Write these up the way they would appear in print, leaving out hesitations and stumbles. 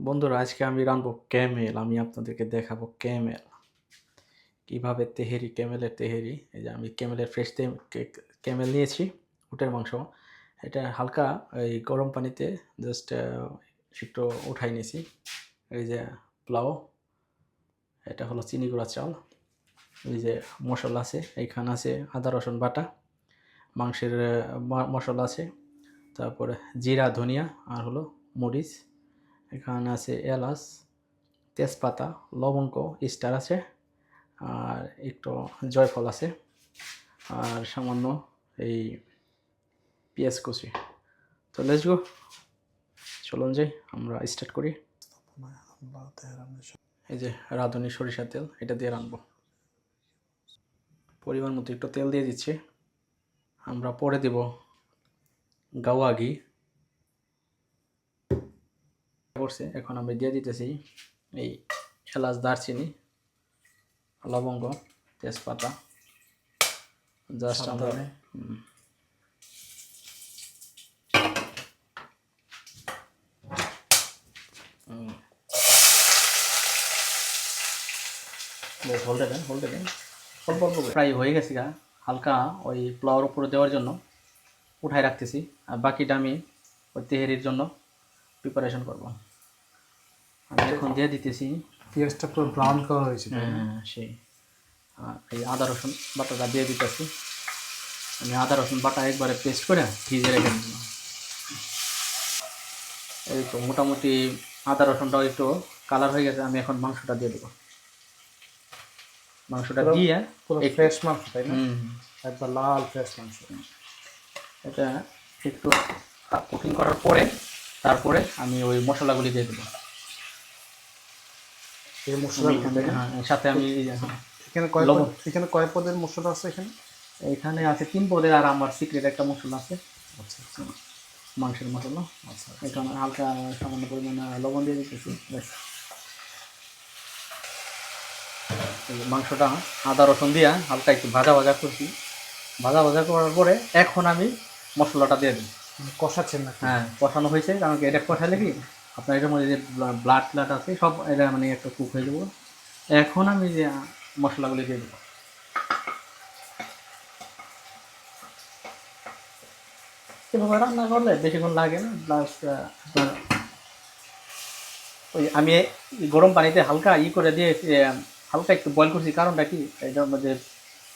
বন্ধুরা, আজকে আমি রাঁধবো ক্যামেল। আমি আপনাদেরকে দেখাবো ক্যামেল কিভাবে তেহেরি, ক্যামেলের তেহেরি। এই যে আমি ক্যামেলের ফ্রেশ ক্যামেল নিয়েছি, উটের মাংস। এটা হালকা এই গরম পানিতে জাস্ট একটু উঠাই নিয়েছি। এই যে পোলাও, এটা হলো চিনি গুঁড়া চাল। এই যে মশলা আছে, এইখানে আছে আদা রসুন বাটা, মাংসের মশলা আছে, তারপরে জিরা ধনিয়া আর হলো মরিচ। এখানে আছে এলাচ, তেজপাতা, লবঙ্গ, স্টার আছে, আর একটু জয়ফল আছে, আর সামান্য এই পেঁয়াজ কুচি। তো লেটস গো, চলুন যাই, আমরা স্টার্ট করি। এই যে রাঁধুনি সরিষার তেল, এটা দিয়ে রাঁধবো। পরিমাণ মতো একটু তেল দিয়ে দিচ্ছি। আমরা পরে দেব গাওয়া ঘি করছে। এখন আমি দিয়ে দিতেছি এই এলাচ, দারচিনি, লবঙ্গ, তেজপাতা। জাস্ট আমরা হোল্ডে দেন অল্প অল্প প্রায় হয়ে গেছে গা। হালকা ওই পোলাওর উপরে দেওয়ার জন্য উঠাই রাখতেছি, আর বাকিটা আমি ওই তেহেরির জন্য প্রিপারেশন করব। আমি এখন দিয়ে দিতেছি পেঁয়াজটা পুরো ব্রাউন কালার হয়েছে। সেই এই আদা রসুন বাটাটা দিয়ে দিতেছি। আমি আদা রসুন বাটা একবারে পেস্ট করে ভিজে রেখে দিলাম। এই তো মোটামুটি আদা রসুনটাও একটু কালার হয়ে গেছে। আমি এখন মাংসটা দিয়ে দেবো। মাংসটা দিয়ে পুরো ফ্রেশ মাংস, তাই না? একবার লাল ফ্রেশ মাংস। এটা একটু কুকিং করার পরে তারপরে আমি ওই মশলাগুলি দিয়ে দেবো। এই মশলা সাথে আমি এখানে কয় পদের মশলা আছে? এখানে আছে 3 পদের, আর আমার সিক্রেট একটা মশলা আছে। আচ্ছা, মাংসের মশলা। আচ্ছা, এখানে হালকা সামান্য পরিমাণে লবণ দিয়ে দিতেছি। মাংসটা আদা রসুন দিয়ে হালকা একটু ভাজা ভাজা করছি। ভাজা করার পরে এখন আমি মশলাটা দিয়ে দিই। কষাচ্ছেন না? হ্যাঁ, কষানো হয়েছে। কারণ এটা কষালে কি আপনার এটার মধ্যে যে ব্লাড আছে সব এটা মানে একটা কুক হয়ে যাবো। এখন আমি যে মশলাগুলি দিয়ে দেবো। এভাবে রান্না করলে বেশিক্ষণ লাগে না। প্লাস আপনার ওই আমি গরম পানিতে হালকা করে দিয়ে হালকা একটু বয়েল করছি। কারণটা কি, এটার মধ্যে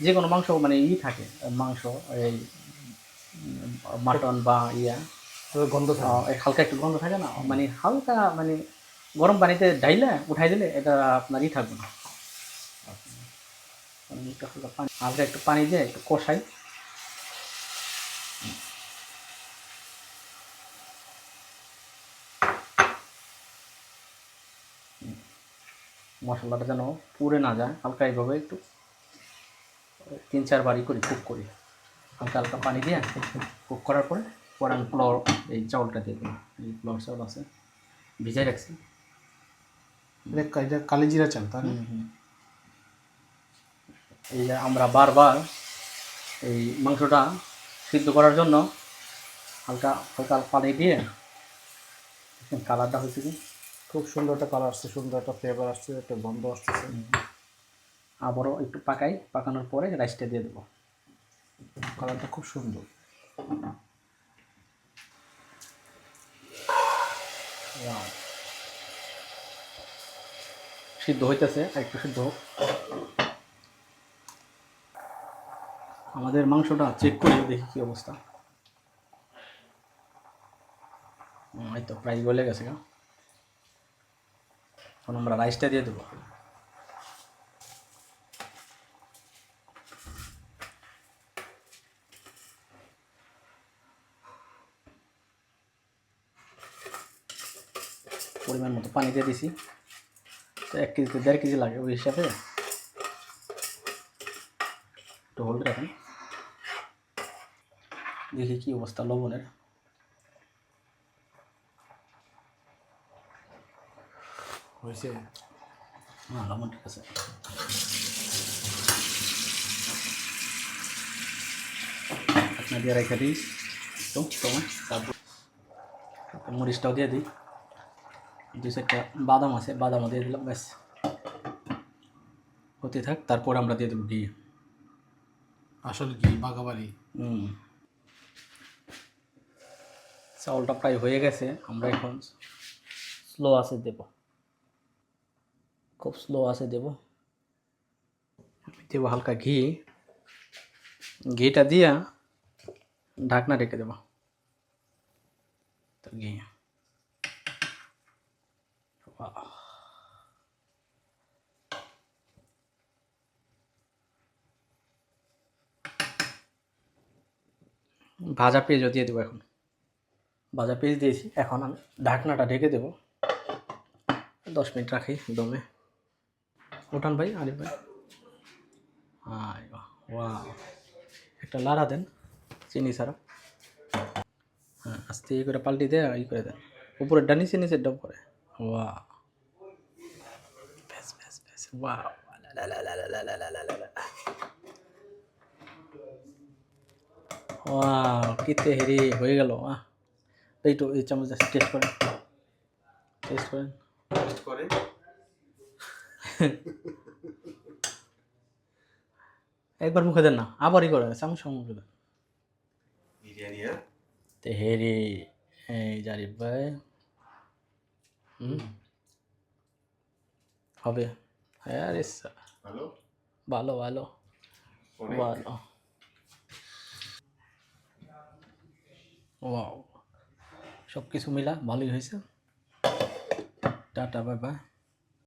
যে কোনো মাংস মানে থাকে, মাংস এই মাটন বা গন্ধ থাকে, হালকা একটু গন্ধ থাকে না, মানে হালকা মানে গরম পানিতে ঢাইলে উঠাই দিলে এটা আপনার থাকবে না। হালকা একটু পানি দিয়ে একটু কষাই। মশলাটা যেন পুড়ে না যায়, হালকা এইভাবে একটু 3-4 বারই করি কুক করি। হালকা হালকা পানি দিয়ে কুক করার পরে আমি পোলাও এই চাউলটা দিয়ে দিই। এই পোলাও চাউল আছে, ভিজাই রাখছি। এটা কালি জিরা চাল, তাই না? এই যে আমরা বারবার এই মাংসটা সিদ্ধ করার জন্য হালকা হালকা পানি দিয়ে, কালারটা হয়েছে কি খুব সুন্দর একটা কালার আসছে, সুন্দর একটা ফ্লেভার আসছে, একটা গন্ধ আসতেছে। আবারও একটু পাকানোর পরে রাইসটা দিয়ে দেবো। কালারটা খুব সুন্দর। সিদ্ধ হইতেছে, একটু সিদ্ধ হোক। আমাদের মাংসটা চেক করে দেখি কি অবস্থা। এই তো প্রায় গলে গেছে। এখন আমরা রাইসটা দিয়ে দেবো। পরিমাণ মতো পানি দিয়ে দিছি। তো 1 কেজিতে 1.5 কেজি লাগে, ওই হিসাবে একটু হোল্ড রাখেন। দেখি কি অবস্থা লবণের। হয়েছে? হ্যাঁ, লবণ ঠিক আছে। আপনার দিয়ে রেখে দিই তো তোমার, তারপর মরিচটাও দিয়ে দিই। দুই চারটা বাদাম আছে, বাদামও দিয়ে দিলাম, ব্যাস হতে থাক। তারপর আমরা দিয়ে দেবো ঘি। আসলে কি বাগাবাড়ি? চাউলটা প্রায় হয়ে গেছে, আমরা এখন স্লো আছে দেব, খুব স্লো আছে দেব। দেবো হালকা ঘি, ঘিটা দিয়া ঢাকনা রেখে দেবো। তো ঘি, বাহ। ভাজা পেঁয়াজও দিয়ে দেবো এখন, ভাজা পেঁয়াজ দিয়েছি। এখন আমি ঢাকনাটা ঢেকে দেবো, 10 মিনিট রাখি দমে। উঠান ভাই, আরিফ ভাই। হ্যাঁ, ওয়াও, একটা লাড়া দেন চিনি ছাড়া। হ্যাঁ, আস্তে করে পাল্টি দিয়ে ই করে দেন, উপরেরটা নিচে, নিচেরটা উপরে। ওয়া, ব্যাস ব্যাস ব্যাস, ওয়াও, ওয়াও, কি তেহেরি হয়ে গেল। একটু এই চামচ টেস্ট করেন, টেস্ট করেন। করে একবার মুখে দেন না, আবারই করে চামচ সহ মুখে দেন। বিরিয়ানি। তেহেরি, এই জারিফ ভাই। হবে, হ্যাঁ রে, ভালো ভালো ভালো ভালো। ওয়াও, সব কিছু মিলা ভালোই হয়েছে। Tata, bye bye.